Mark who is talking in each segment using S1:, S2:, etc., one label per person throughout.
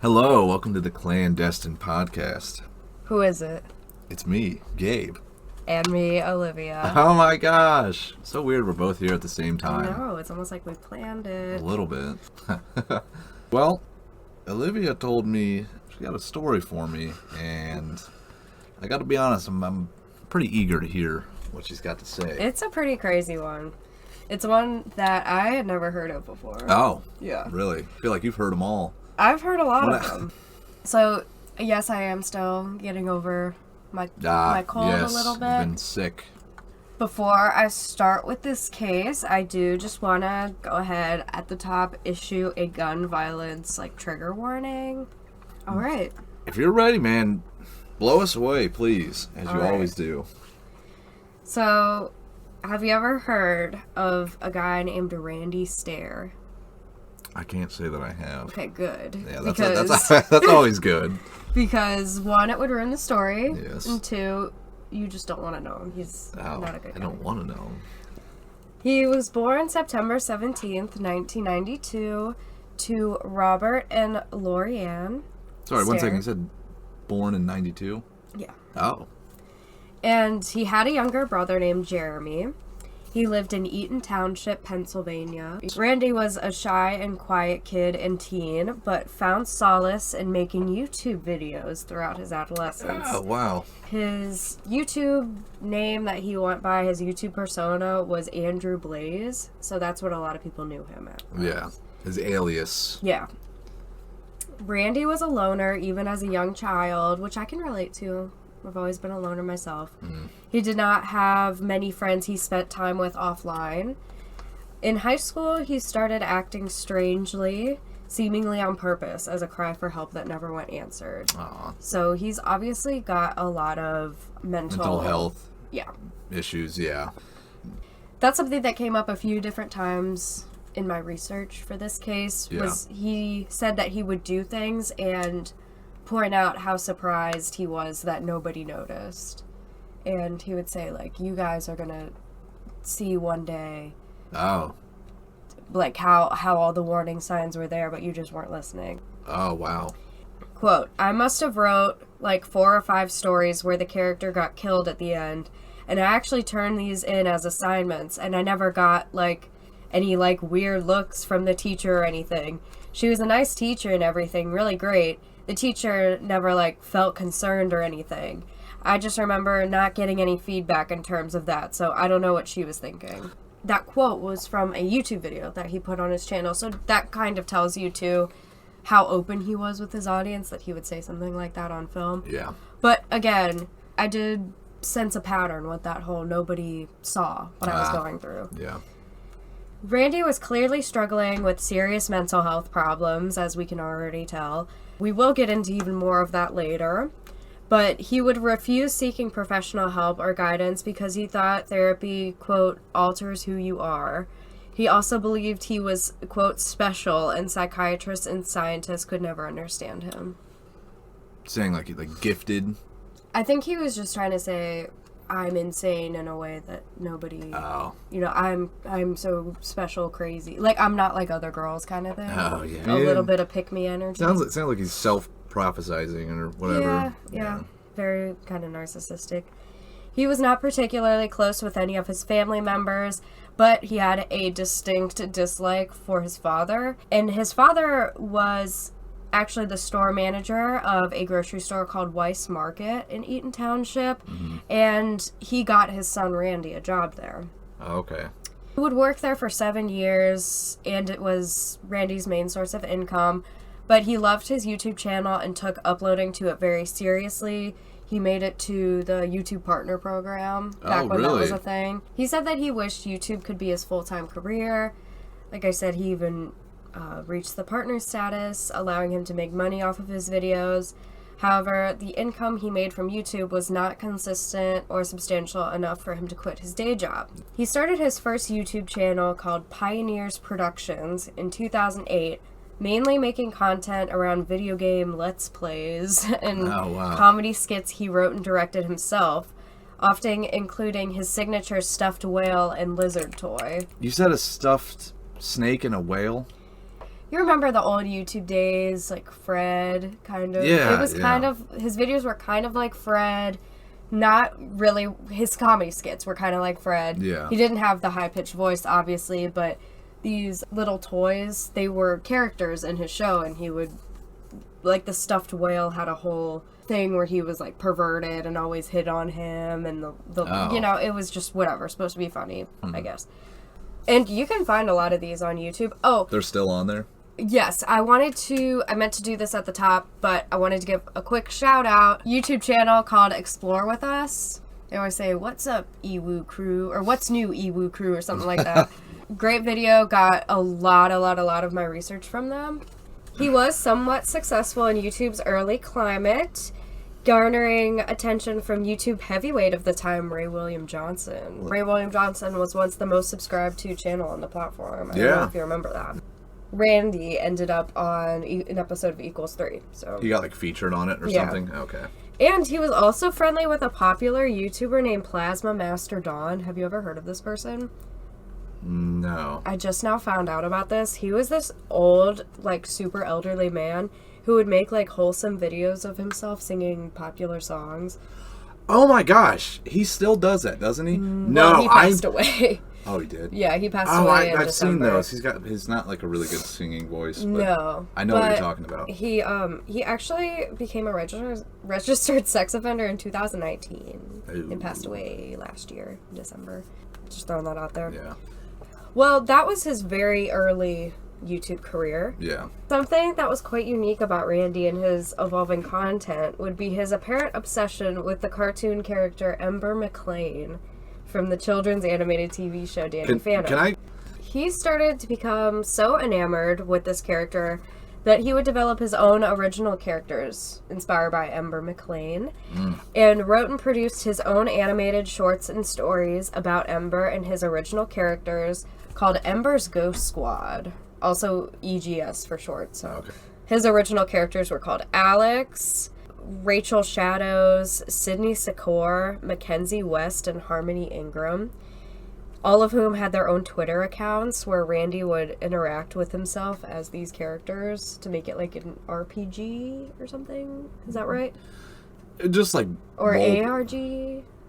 S1: Hello, welcome to the Clandestine podcast.
S2: Who is it?
S1: It's me, Gabe.
S2: And me, Olivia.
S1: Oh my gosh. So weird we're both here at the same time.
S2: No, it's almost like we planned it.
S1: A little bit. Well, Olivia told me she got a story for me, and I gotta be honest, I'm pretty eager to hear what she's got to say.
S2: It's a pretty crazy one. It's one that I had never heard of before.
S1: Oh.
S2: Yeah.
S1: Really? I feel like you've heard them all.
S2: I've heard a lot of them. So, yes, I am still getting over my cold a little bit.
S1: You've been sick.
S2: Before I start with this case, I do just want to go ahead at the top, issue a gun violence trigger warning. All right.
S1: If you're ready, man, blow us away, please, as you always do.
S2: So, have you ever heard of a guy named Randy Stair?
S1: I can't say that I have.
S2: Okay, good.
S1: Yeah, that's always good.
S2: Because, one, it would ruin the story.
S1: Yes.
S2: And two, you just don't want to know him. He's not a good guy.
S1: I don't want to know him.
S2: He was born September 17th, 1992, to Robert and Lorianne.
S1: Sorry,
S2: Stair.
S1: 1 second. You said born in 92?
S2: Yeah.
S1: Oh.
S2: And he had a younger brother named Jeremy. He lived in Eaton Township, Pennsylvania. Randy was a shy and quiet kid and teen, but found solace in making YouTube videos throughout his adolescence.
S1: Oh, wow.
S2: His YouTube name that he went by, his YouTube persona, was Andrew Blaze, so that's what a lot of people knew him at.
S1: Yeah, his alias.
S2: Yeah. Randy was a loner even as a young child, which I can relate to. I've always been a loner myself. Mm. He did not have many friends he spent time with offline. In high school, he started acting strangely, seemingly on purpose, as a cry for help that never went answered.
S1: Aww.
S2: So he's obviously got a lot of mental
S1: health issues, yeah.
S2: That's something that came up a few different times in my research for this case.
S1: Yeah.
S2: Was he said that he would do things and point out how surprised he was that nobody noticed. And he would say, you guys are gonna see one day how all the warning signs were there, but you just weren't listening.
S1: Oh, wow.
S2: Quote, I must have wrote 4 or 5 stories where the character got killed at the end, and I actually turned these in as assignments, and I never got any weird looks from the teacher or anything. She was a nice teacher and everything, really great. The teacher never, felt concerned or anything. I just remember not getting any feedback in terms of that, so I don't know what she was thinking. That quote was from a YouTube video that he put on his channel, so that kind of tells you, too, how open he was with his audience, that he would say something like that on film.
S1: Yeah.
S2: But, again, I did sense a pattern with that whole nobody saw what I was going through.
S1: Yeah.
S2: Randy was clearly struggling with serious mental health problems, as we can already tell. We will get into even more of that later. But he would refuse seeking professional help or guidance because he thought therapy, quote, alters who you are. He also believed he was, quote, special, and psychiatrists and scientists could never understand him.
S1: Saying gifted?
S2: I think he was just trying to say, I'm insane in a way that nobody, I'm so special, crazy. I'm not like other girls kind of thing.
S1: Oh, yeah.
S2: A little bit of pick-me energy.
S1: Sounds like he's self-prophesizing or whatever.
S2: Yeah. Very kind of narcissistic. He was not particularly close with any of his family members, but he had a distinct dislike for his father. And his father was actually the store manager of a grocery store called Weiss Market in Eaton Township, and he got his son Randy a job there.
S1: Oh, okay.
S2: He would work there for 7 years, and it was Randy's main source of income, but he loved his YouTube channel and took uploading to it very seriously. He made it to the YouTube Partner Program back when that was a thing. He said that he wished YouTube could be his full-time career. Like I said, he even reached the partner status, allowing him to make money off of his videos. However, the income he made from YouTube was not consistent or substantial enough for him to quit his day job. He started his first YouTube channel called Pioneers Productions in 2008, mainly making content around video game Let's Plays and comedy skits he wrote and directed himself, often including his signature stuffed whale and lizard toy.
S1: You said a stuffed snake and a whale?
S2: You remember the old YouTube days, like Fred, kind of?
S1: Yeah,
S2: It was kind of, his videos were kind of like Fred. Not really, his comedy skits were kind of like Fred.
S1: Yeah.
S2: He didn't have the high-pitched voice, obviously, but these little toys, they were characters in his show, and he would, like the stuffed whale had a whole thing where he was like perverted and always hit on him, and you know, it was just whatever, supposed to be funny, I guess. And you can find a lot of these on YouTube. Oh,
S1: They're still on there?
S2: yes, I meant to do this at the top, but I wanted to give a quick shout out. YouTube channel called Explore With Us. They always say, "What's up, Ewoo crew?" or "What's new, Ewoo crew?" or something like that. Great video. Got a lot of my research from them. He was somewhat successful in YouTube's early climate, garnering attention from YouTube heavyweight of the time, Ray William Johnson. Ray William Johnson was once the most subscribed to channel on the platform. I don't know if you remember that. Randy ended up on an episode of Equals 3. So
S1: He got like featured on it or something? Okay.
S2: And he was also friendly with a popular YouTuber named Plasma Master Dawn. Have you ever heard of this person?
S1: No.
S2: I just now found out about this. He was this old, like, super elderly man who would make, like, wholesome videos of himself singing popular songs.
S1: Oh my gosh. He still does that, doesn't he?
S2: Well, he passed away.
S1: Oh, he did?
S2: Yeah, he passed away in
S1: I've
S2: December.
S1: seen those. He's not like a really good singing voice, but
S2: No.
S1: I know what you're talking about.
S2: He actually became a registered sex offender in 2019 and passed away last year, in December. Just throwing that out there.
S1: Yeah.
S2: Well, that was his very early YouTube career.
S1: Yeah.
S2: Something that was quite unique about Randy and his evolving content would be his apparent obsession with the cartoon character Ember McLean from the children's animated TV show Danny Phantom. He started to become so enamored with this character that he would develop his own original characters inspired by Ember McLean, and wrote and produced his own animated shorts and stories about Ember and his original characters called Ember's Ghost Squad, also EGS for short. So his original characters were called Alex, Rachel Shadows, Sydney Secor, Mackenzie West, and Harmony Ingram, all of whom had their own Twitter accounts where Randy would interact with himself as these characters to make it like an RPG or something. Is that right?
S1: Just like...
S2: Or ARG?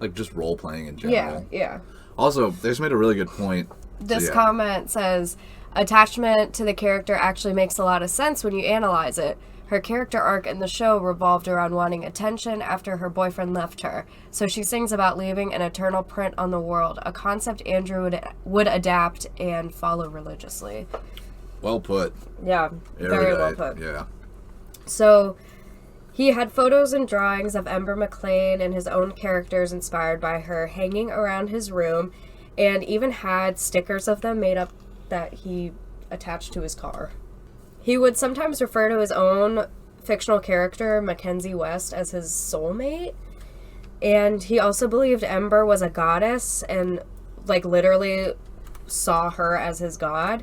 S1: Like just role-playing in general.
S2: Yeah.
S1: Also, they just made a really good point.
S2: This comment says, attachment to the character actually makes a lot of sense when you analyze it. Her character arc in the show revolved around wanting attention after her boyfriend left her. So she sings about leaving an eternal print on the world, a concept Andrew would adapt and follow religiously.
S1: Well put.
S2: Yeah, very well put.
S1: Yeah.
S2: So he had photos and drawings of Ember McLean and his own characters inspired by her hanging around his room, and even had stickers of them made up that he attached to his car. He would sometimes refer to his own fictional character, Mackenzie West, as his soulmate. And he also believed Ember was a goddess and, like, literally saw her as his god.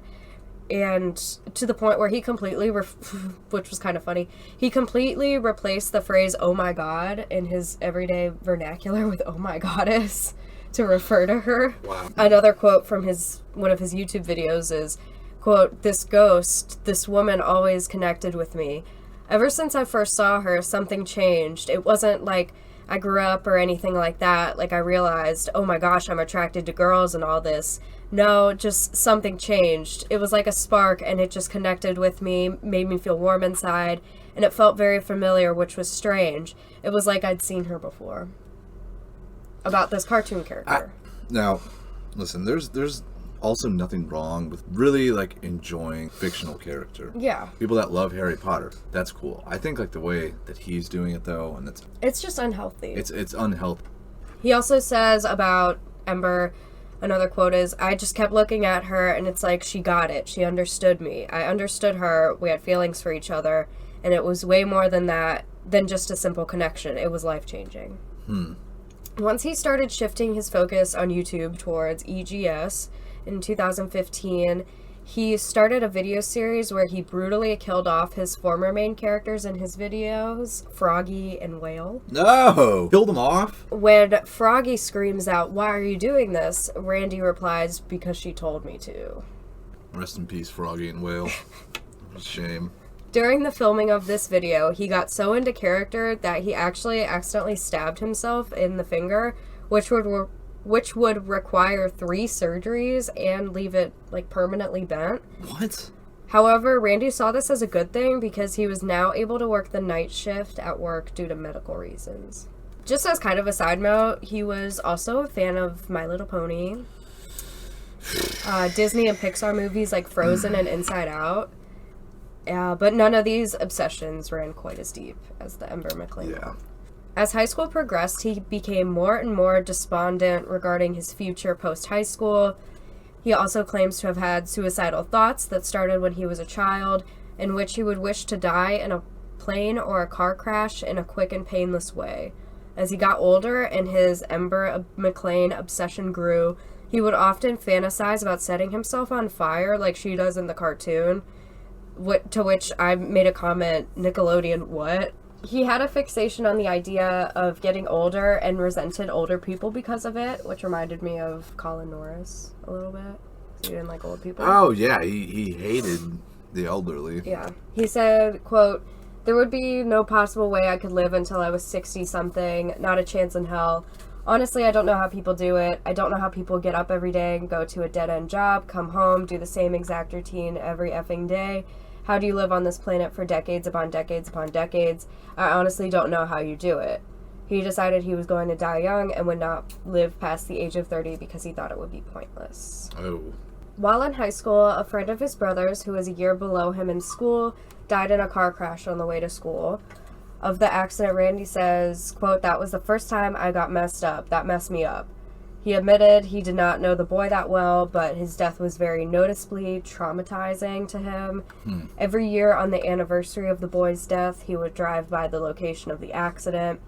S2: And to the point where he completely, which was kind of funny, he completely replaced the phrase, "oh my god," in his everyday vernacular with "oh my goddess" to refer to her.
S1: Wow.
S2: Another quote from one of his YouTube videos is, quote, "This ghost, this woman always connected with me. Ever since I first saw her, something changed. It wasn't like I grew up or anything like that. Like I realized, oh my gosh, I'm attracted to girls and all this. No, just something changed. It was like a spark and it just connected with me, made me feel warm inside, and it felt very familiar, which was strange. It was like I'd seen her before." About this cartoon character.
S1: Now, listen, there's also nothing wrong with really like enjoying fictional character.
S2: Yeah.
S1: People that love Harry Potter, that's cool. I think like the way that he's doing it though, and
S2: it's just unhealthy.
S1: It's unhealthy.
S2: He also says about Ember, another quote is, "I just kept looking at her and it's like she got it. She understood me. I understood her. We had feelings for each other, and it was way more than that, than just a simple connection. It was life-changing." Once he started shifting his focus on YouTube towards EGS, in 2015, he started a video series where he brutally killed off his former main characters in his videos, Froggy and Whale.
S1: No! Killed them off?
S2: When Froggy screams out, "Why are you doing this?" Randy replies, "Because she told me to."
S1: Rest in peace, Froggy and Whale. Shame.
S2: During the filming of this video, he got so into character that he actually accidentally stabbed himself in the finger, which would require 3 surgeries and leave it, like, permanently bent.
S1: What?
S2: However, Randy saw this as a good thing because he was now able to work the night shift at work due to medical reasons. Just as kind of a side note, he was also a fan of My Little Pony, Disney and Pixar movies like Frozen and Inside Out. But none of these obsessions ran quite as deep as the Ember McLean.
S1: Yeah.
S2: As high school progressed, he became more and more despondent regarding his future post-high school. He also claims to have had suicidal thoughts that started when he was a child, in which he would wish to die in a plane or a car crash in a quick and painless way. As he got older and his Ember McLean obsession grew, he would often fantasize about setting himself on fire like she does in the cartoon, to which I made a comment, Nickelodeon, what? He had a fixation on the idea of getting older and resented older people because of it, which reminded me of Colin Norris a little bit. So he didn't like old people.
S1: Oh, yeah, he hated the elderly.
S2: Yeah. He said, quote, "There would be no possible way I could live until I was 60-something, not a chance in hell. Honestly, I don't know how people do it. I don't know how people get up every day and go to a dead-end job, come home, do the same exact routine every effing day. How do you live on this planet for decades upon decades upon decades? I honestly don't know how you do it." He decided he was going to die young and would not live past the age of 30 because he thought it would be pointless.
S1: Oh.
S2: While in high school, a friend of his brother's, who was a year below him in school, died in a car crash on the way to school. Of the accident, Randy says, quote, "That was the first time I got messed up. That messed me up." He admitted he did not know the boy that well, but his death was very noticeably traumatizing to him. Every year on the anniversary of the boy's death, he would drive by the location of the accident.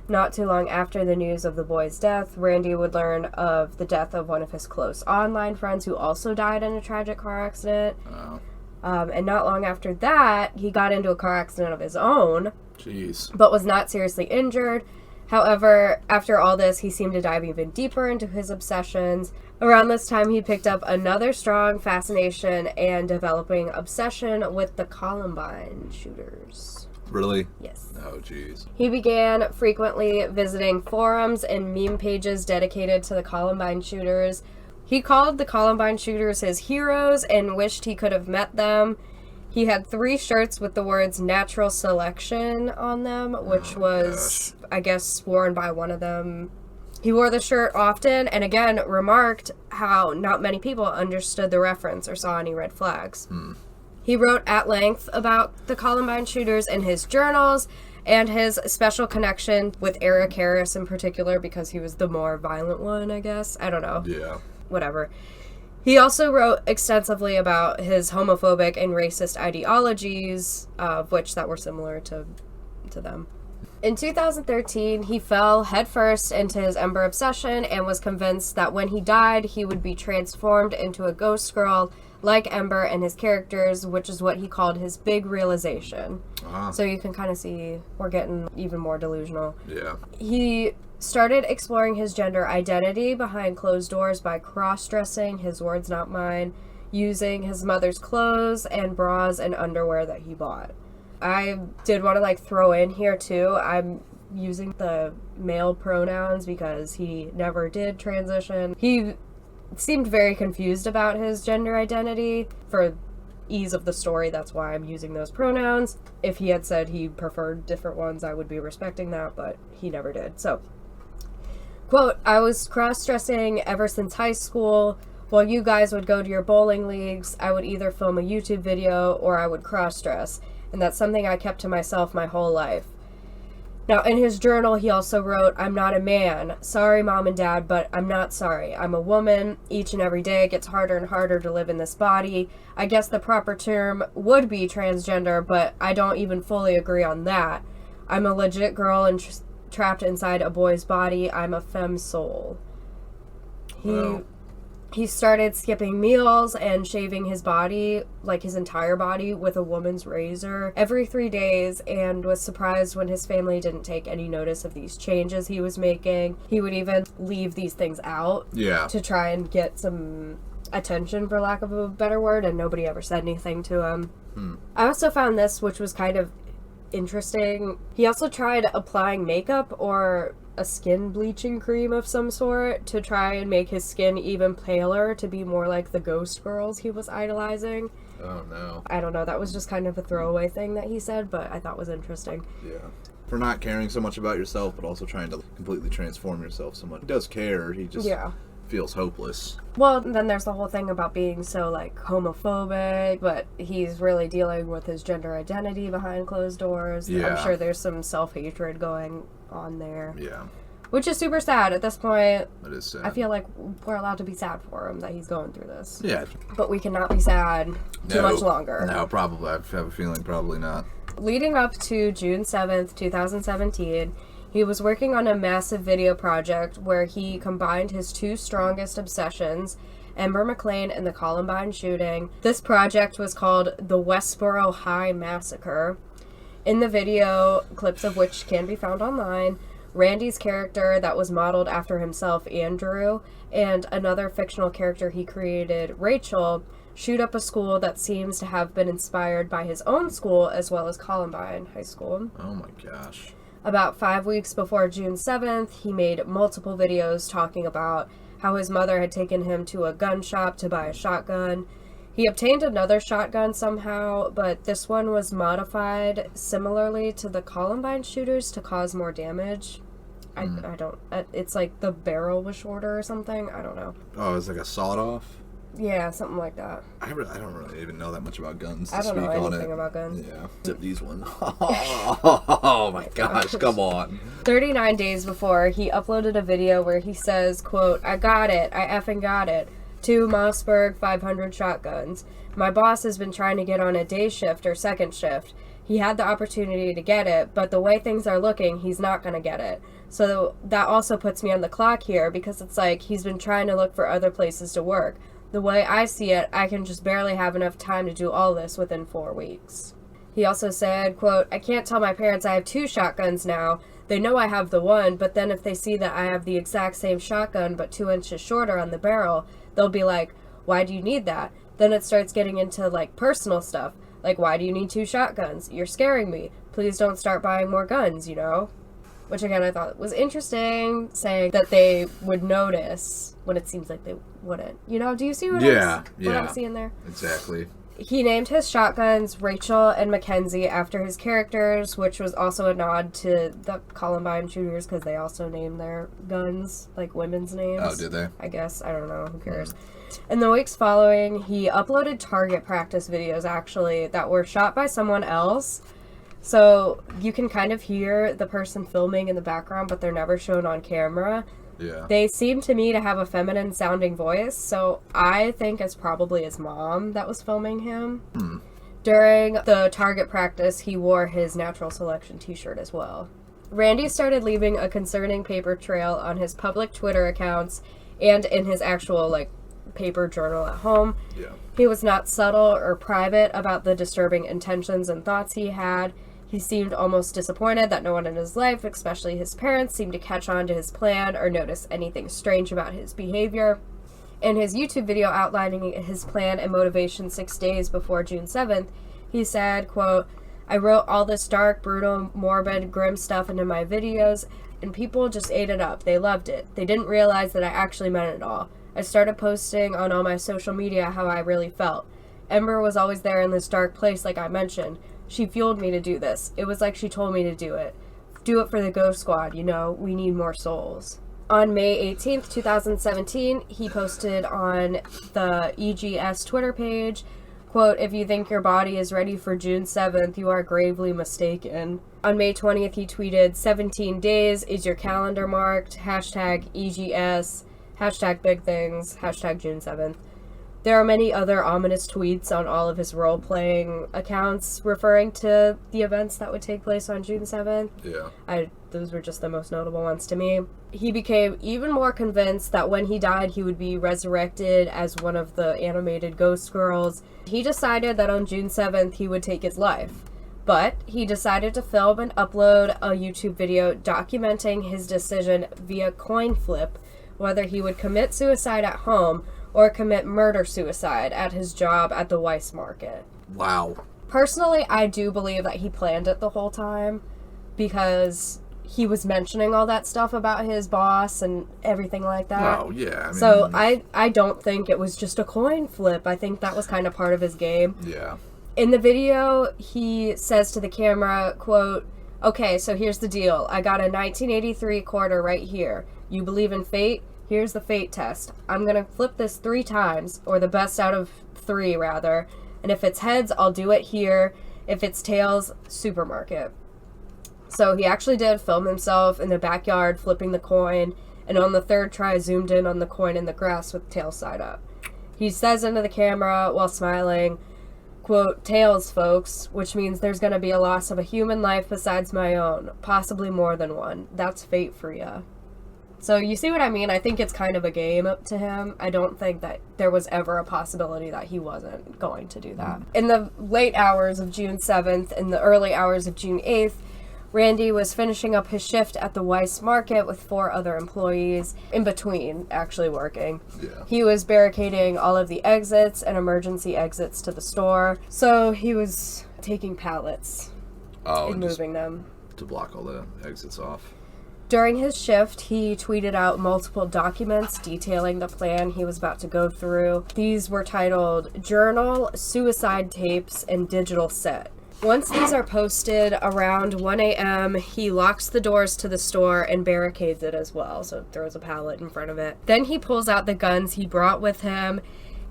S2: Not too long after the news of the boy's death, Randy would learn of the death of one of his close online friends who also died in a tragic car accident.
S1: Oh.
S2: And not long after that, he got into a car accident of his own,
S1: Jeez.
S2: but was not seriously injured. However, after all this, he seemed to dive even deeper into his obsessions. Around this time, he picked up another strong fascination and developing obsession with the Columbine shooters.
S1: Really?
S2: Yes.
S1: Oh, jeez.
S2: He began frequently visiting forums and meme pages dedicated to the Columbine shooters. He called the Columbine shooters his heroes and wished he could have met them. He had 3 shirts with the words "natural selection" on them, which was, I guess, worn by one of them. He wore the shirt often and again remarked how not many people understood the reference or saw any red flags. He wrote at length about the Columbine shooters in his journals and his special connection with Eric Harris in particular because he was the more violent one, I guess. I don't know.
S1: Yeah.
S2: Whatever. He also wrote extensively about his homophobic and racist ideologies, which that were similar to them. In 2013, he fell headfirst into his Ember obsession and was convinced that when he died, he would be transformed into a ghost girl like Ember and his characters, which is what he called his big realization. So you can kind of see we're getting even more delusional.
S1: Yeah.
S2: He started exploring his gender identity behind closed doors by cross-dressing, his words not mine, using his mother's clothes and bras and underwear that he bought. I did want to throw in here too, I'm using the male pronouns because he never did transition. He seemed very confused about his gender identity. For ease of the story, that's why I'm using those pronouns. If he had said he preferred different ones, I would be respecting that, but he never did. So, quote, "I was cross-dressing ever since high school. While you guys would go to your bowling leagues, I would either film a YouTube video or I would cross-dress. And that's something I kept to myself my whole life." Now, in his journal, he also wrote, "I'm not a man. Sorry, Mom and Dad, but I'm not sorry. I'm a woman. Each and every day it gets harder and harder to live in this body. I guess the proper term would be transgender, but I don't even fully agree on that. I'm a legit girl and trapped inside a boy's body. I'm a femme soul." He started skipping meals and shaving his body, his entire body, with a woman's razor every 3 days, and was surprised when his family didn't take any notice of these changes he was making. He would even leave these things out to try and get some attention, for lack of a better word, and nobody ever said anything to him. I also found this, which was kind of interesting. He also tried applying makeup or a skin bleaching cream of some sort to try and make his skin even paler to be more like the ghost girls he was idolizing.
S1: Oh, no.
S2: I don't know. That was just kind of a throwaway thing that he said, but I thought was interesting.
S1: Yeah. For not caring so much about yourself, but also trying to completely transform yourself so much. He does care. He just feels hopeless.
S2: Well, then there's the whole thing about being so, like, homophobic, but he's really dealing with his gender identity behind closed doors.
S1: Yeah.
S2: I'm sure there's some self-hatred going on there.
S1: Yeah.
S2: Which is super sad at this point.
S1: It is sad.
S2: I feel like we're allowed to be sad for him that he's going through this.
S1: Yeah.
S2: But we cannot be sad too much longer.
S1: No, probably. I have a feeling probably not.
S2: Leading up to June 7th, 2017, he was working on a massive video project where he combined his two strongest obsessions, Ember McLean and the Columbine shooting. This project was called the Westboro High Massacre. In the video, clips of which can be found online, Randy's character that was modeled after himself, Andrew, and another fictional character he created, Rachel, shoot up a school that seems to have been inspired by his own school as well as Columbine High School.
S1: Oh my gosh.
S2: About 5 weeks before June 7th, he made multiple videos talking about how his mother had taken him to a gun shop to buy a shotgun. He obtained another shotgun somehow, but this one was modified similarly to the Columbine shooters to cause more damage. I don't... It's like the barrel was shorter or something. I don't know.
S1: Oh, it's like a sawed-off?
S2: Yeah, something like that.
S1: I don't really even know that much about guns to
S2: I don't
S1: speak
S2: know
S1: on
S2: anything
S1: it.
S2: about guns.
S1: Yeah. Except these ones. Oh my gosh, come on.
S2: 39 days before, he uploaded a video where he says, quote, "I got it. I effing got it. 2 Mossberg 500 shotguns. My boss has been trying to get on a day shift or second shift. He had the opportunity to get it, but the way things are looking, he's not going to get it. So that also puts me on the clock here because it's like he's been trying to look for other places to work. The way I see it, I can just barely have enough time to do all this within 4 weeks." He also said, quote, "I can't tell my parents I have 2 shotguns now. They know I have the one, but then if they see that I have the exact same shotgun but 2 inches shorter on the barrel, they'll be like, why do you need that? Then it starts getting into, like, personal stuff. Like, why do you need 2 shotguns? You're scaring me. Please don't start buying more guns, you know?" Which, again, I thought was interesting, saying that they would notice when it seems like they wouldn't. You know, do you see what I'm seeing there?
S1: Exactly.
S2: He named his shotguns Rachel and Mackenzie after his characters, which was also a nod to the Columbine shooters because they also named their guns, like, women's names.
S1: Oh, did they?
S2: I guess. I don't know. Who cares? In the weeks following, he uploaded target practice videos, actually, that were shot by someone else. So you can kind of hear the person filming in the background, but they're never shown on camera.
S1: Yeah.
S2: They seem to me to have a feminine sounding voice, so I think it's probably his mom that was filming him. During the target practice, he wore his Natural Selection t-shirt as well. Randy started leaving a concerning paper trail on his public Twitter accounts and in his actual, like, paper journal at home.
S1: Yeah.
S2: He was not subtle or private about the disturbing intentions and thoughts he had. He seemed almost disappointed that no one in his life, especially his parents, seemed to catch on to his plan or notice anything strange about his behavior. In his YouTube video outlining his plan and motivation 6 days before June 7th, he said, quote, "I wrote all this dark, brutal, morbid, grim stuff into my videos, and people just ate it up. They loved it. They didn't realize that I actually meant it all. I started posting on all my social media how I really felt. Ember was always there in this dark place, like I mentioned. She fueled me to do this. It was like she told me to do it. Do it for the Ghost Squad, you know, we need more souls." On May 18th, 2017, he posted on the EGS Twitter page, quote, "If you think your body is ready for June 7th, you are gravely mistaken." On May 20th, he tweeted, 17 days, is your calendar marked? Hashtag EGS, hashtag big things, hashtag June 7th. There are many other ominous tweets on all of his role-playing accounts referring to the events that would take place on June 7th.
S1: Yeah.
S2: Those were just the most notable ones to me. He became even more convinced that when he died, he would be resurrected as one of the animated ghost girls. He decided that on June 7th, he would take his life. But he decided to film and upload a YouTube video documenting his decision via coin flip, whether he would commit suicide at home or commit murder-suicide at his job at the Weiss Market.
S1: Wow.
S2: Personally, I do believe that he planned it the whole time because he was mentioning all that stuff about his boss and everything like that.
S1: Oh, yeah. I mean,
S2: so I don't think it was just a coin flip. I think that was kind of part of his game.
S1: Yeah.
S2: In the video, he says to the camera, quote, "Okay, so here's the deal. I got a 1983 quarter right here. You believe in fate? Here's the fate test. I'm going to flip this 3 times, or the best out of 3, rather. And if it's heads, I'll do it here. If it's tails, supermarket." So he actually did film himself in the backyard flipping the coin, and on the 3rd try zoomed in on the coin in the grass with tails side up. He says into the camera while smiling, quote, "Tails, folks, which means there's going to be a loss of a human life besides my own, possibly more than one. That's fate for ya." So you see what I mean? I think it's kind of a game to him. I don't think that there was ever a possibility that he wasn't going to do that. In the late hours of June 7th and the early hours of June 8th, Randy was finishing up his shift at the Weiss Market with 4 other employees, in between actually working.
S1: Yeah.
S2: He was barricading all of the exits and emergency exits to the store. So he was taking pallets and moving them.
S1: To block all the exits off.
S2: During his shift, he tweeted out multiple documents detailing the plan he was about to go through. These were titled Journal, Suicide Tapes, and Digital Set. Once these are posted around 1 a.m., he locks the doors to the store and barricades it as well, so throws a pallet in front of it. Then he pulls out the guns he brought with him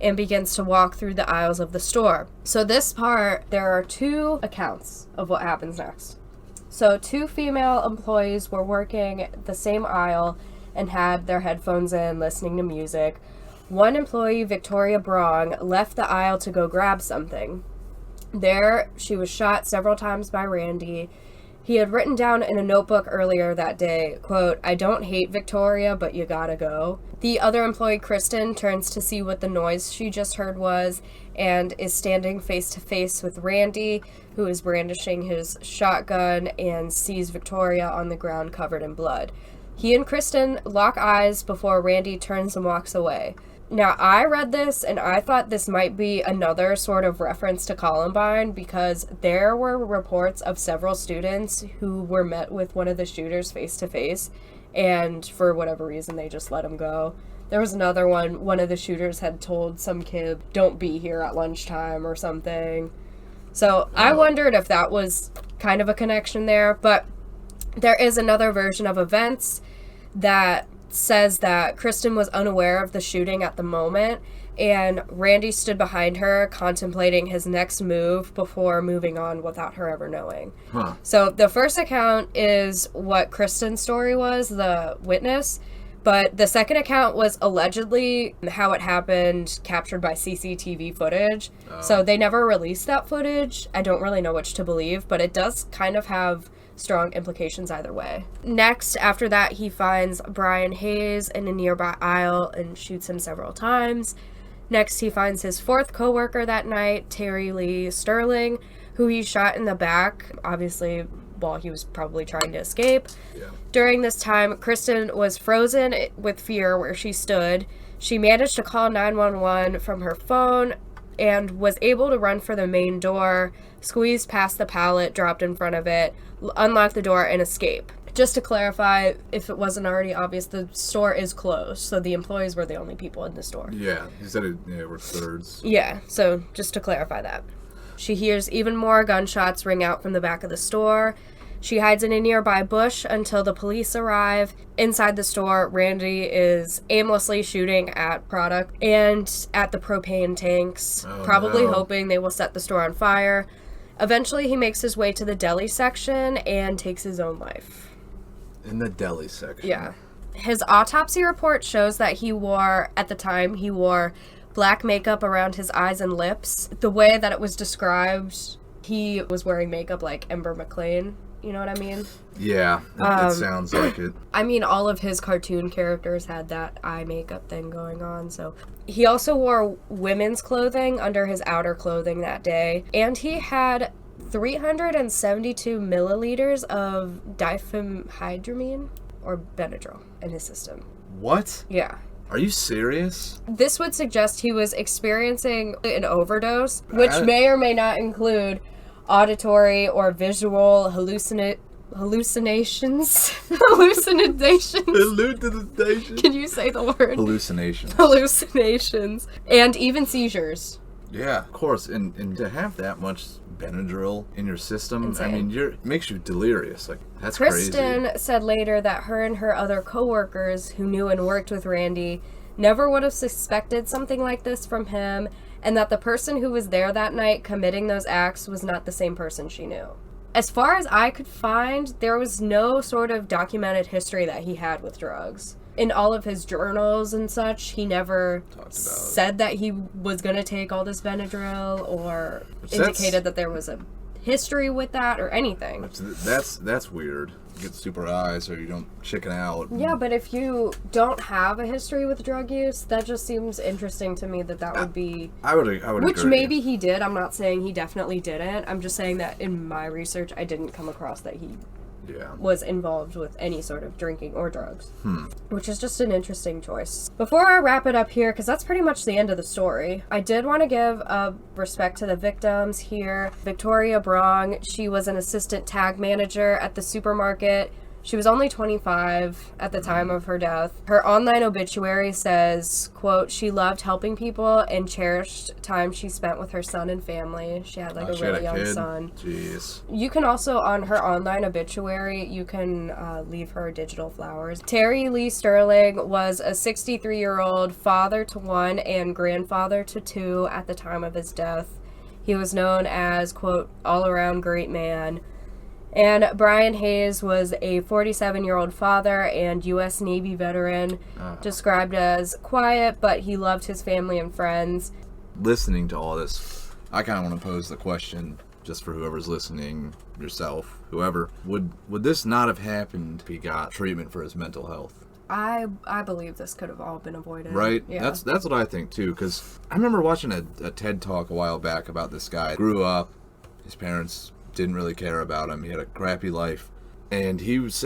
S2: and begins to walk through the aisles of the store. So this part, there are 2 accounts of what happens next. So 2 female employees were working the same aisle and had their headphones in, listening to music. One employee, Victoria Brong, left the aisle to go grab something. There, she was shot several times by Randy. He had written down in a notebook earlier that day, quote, "I don't hate Victoria, but you gotta go." The other employee, Kristen, turns to see what the noise she just heard was and is standing face to face with Randy, who is brandishing his shotgun, and sees Victoria on the ground covered in blood. He and Kristen lock eyes before Randy turns and walks away. Now, I read this and I thought this might be another sort of reference to Columbine because there were reports of several students who were met with one of the shooters face to face, and for whatever reason they just let him go. There was another one of the shooters had told some kid, "Don't be here at lunchtime" or something. So I wondered if that was kind of a connection there, but there is another version of events that says that Kristen was unaware of the shooting at the moment, and Randy stood behind her contemplating his next move before moving on without her ever knowing. So the first account is what Kristen's story was, the witness, but the second account was allegedly how it happened, captured by CCTV footage. So they never released that footage. I don't really know which to believe, but it does kind of have strong implications either way. Next, after that, he finds Brian Hayes in a nearby aisle and shoots him several times. Next, he finds his 4th coworker that night, Terry Lee Sterling, who he shot in the back, obviously while he was probably trying to escape.
S1: Yeah.
S2: During this time, Kristen was frozen with fear where she stood. She managed to call 911 from her phone and was able to run for the main door, squeeze past the pallet dropped in front of it, unlock the door, and escape. Just to clarify, if it wasn't already obvious, the store is closed, so the employees were the only people in the store.
S1: Yeah, he said it were thirds.
S2: Yeah, so just to clarify that. She hears even more gunshots ring out from the back of the store. She hides in a nearby bush until the police arrive. Inside the store, Randy is aimlessly shooting at product and at the propane tanks, probably hoping they will set the store on fire. Eventually, he makes his way to the deli section and takes his own life.
S1: In the deli section?
S2: Yeah. His autopsy report shows that at the time, he wore black makeup around his eyes and lips. The way that it was described, he was wearing makeup like Ember McLean. You know what I mean?
S1: Yeah, it sounds like it.
S2: I mean, all of his cartoon characters had that eye makeup thing going on, so. He also wore women's clothing under his outer clothing that day, and he had 372 milliliters of diphenhydramine, or Benadryl, in his system.
S1: What?
S2: Yeah.
S1: Are you serious?
S2: This would suggest he was experiencing an overdose, which may or may not include auditory or visual hallucinations. Hallucinations. Can you say the word? Hallucinations. And even seizures.
S1: Yeah, of course. And to have that much Benadryl in your system,
S2: Insane.
S1: I mean, it makes you delirious. Like, that's
S2: Kristen
S1: crazy.
S2: said later that her and her other co-workers who knew and worked with Randy never would have suspected something like this from him, and that the person who was there that night committing those acts was not the same person she knew. As far as I could find, there was no sort of documented history that he had with drugs. In all of his journals and such, he never said that he was going to take all this Benadryl or indicated that there was a history with that or anything.
S1: That's weird. You get super eyes or you don't chicken out.
S2: Yeah, but if you don't have a history with drug use, that just seems interesting to me that would be...
S1: I would
S2: which
S1: agree.
S2: Maybe he did. I'm not saying he definitely didn't. I'm just saying that in my research, I didn't come across that he was involved with any sort of drinking or drugs. Which is just an interesting choice. Before I wrap it up here, because that's pretty much the end of the story, I did want to give respect to the victims here. Victoria Brong, she was an assistant tag manager at the supermarket. She was only 25 at the time of her death. Her online obituary says, quote, she loved helping people and cherished time she spent with her son and family. She had a really young son.
S1: Jeez.
S2: You can also, on her online obituary, you can leave her digital flowers. Terry Lee Sterling was a 63-year-old father to one and grandfather to two at the time of his death. He was known as, quote, all-around great man. And Brian Hayes was a 47-year-old father and U.S. Navy veteran, described as quiet, but he loved his family and friends.
S1: Listening to all this, I kind of want to pose the question, just for whoever's listening, yourself, whoever, would this not have happened if he got treatment for his mental health?
S2: I believe this could have all been avoided.
S1: Right?
S2: Yeah.
S1: That's what I think, too, because I remember watching a TED Talk a while back about this guy. Grew up, his parents didn't really care about him. He had a crappy life. And he was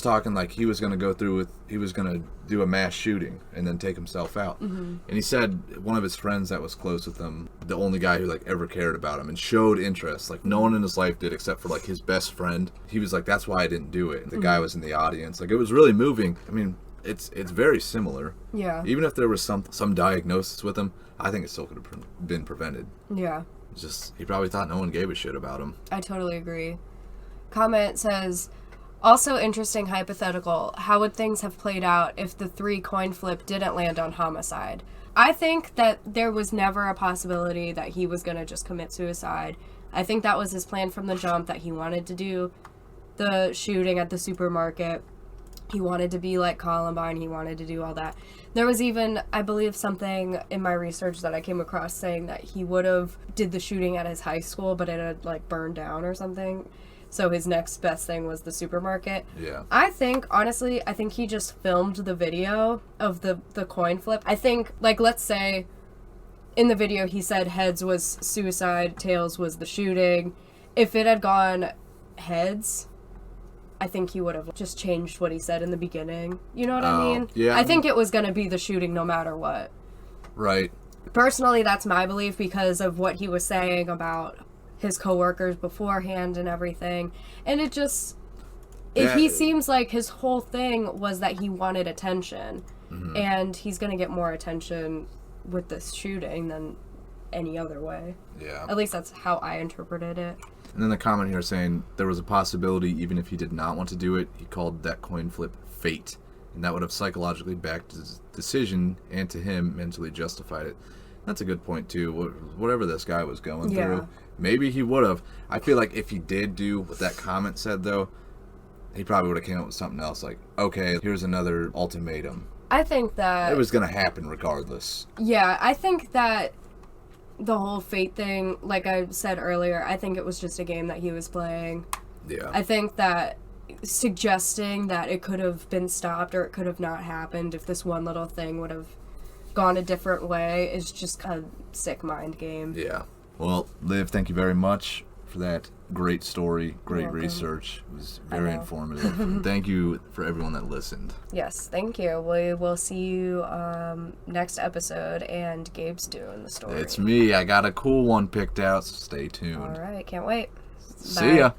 S1: talking like he was going to do a mass shooting and then take himself out. Mm-hmm. And he said one of his friends that was close with him, the only guy who ever cared about him and showed interest, no one in his life did except for his best friend. He was like, that's why I didn't do it. And the guy was in the audience. It was really moving. I mean, it's very similar.
S2: Yeah.
S1: Even if there was some diagnosis with him, I think it still could have been prevented.
S2: Yeah.
S1: Just, he probably thought no one gave a shit about him.
S2: I totally agree. Comment says, also interesting hypothetical. How would things have played out if the 3 coin flip didn't land on homicide? I think that there was never a possibility that he was going to just commit suicide. I think that was his plan from the jump, that he wanted to do the shooting at the supermarket. He wanted to be like Columbine. He wanted to do all that. There was even, I believe, something in my research that I came across saying that he would have did the shooting at his high school, but it had burned down or something. So his next best thing was the supermarket.
S1: Yeah.
S2: Honestly, I think he just filmed the video of the coin flip. I think, let's say in the video he said heads was suicide, tails was the shooting. If it had gone heads, I think he would have just changed what he said in the beginning. You know what I mean?
S1: Yeah.
S2: I think it was going to be the shooting no matter what.
S1: Right.
S2: Personally, that's my belief because of what he was saying about his coworkers beforehand and everything. And it just... If he seems like his whole thing was that he wanted attention, and he's going to get more attention with this shooting than any other way.
S1: Yeah.
S2: At least that's how I interpreted it.
S1: And then the comment here saying there was a possibility even if he did not want to do it, he called that coin flip fate. And that would have psychologically backed his decision and to him mentally justified it. That's a good point too. Whatever this guy was going through, maybe he would have. I feel like if he did do what that comment said though, he probably would have came up with something else okay, here's another ultimatum.
S2: I think that...
S1: It was going to happen regardless.
S2: Yeah, I think that the whole fate thing, like I said earlier, I think it was just a game that he was playing.
S1: Yeah.
S2: I think that suggesting that it could have been stopped or it could have not happened if this one little thing would have gone a different way is just a sick mind game.
S1: Yeah. Well, Liv, thank you very much for that great story, great
S2: welcome.
S1: research. It was very informative. And thank you for everyone that listened.
S2: Yes, thank you. We will see you next episode, and Gabe's doing the story.
S1: It's me. I got a cool one picked out, so stay tuned.
S2: All right, can't wait.
S1: See ya.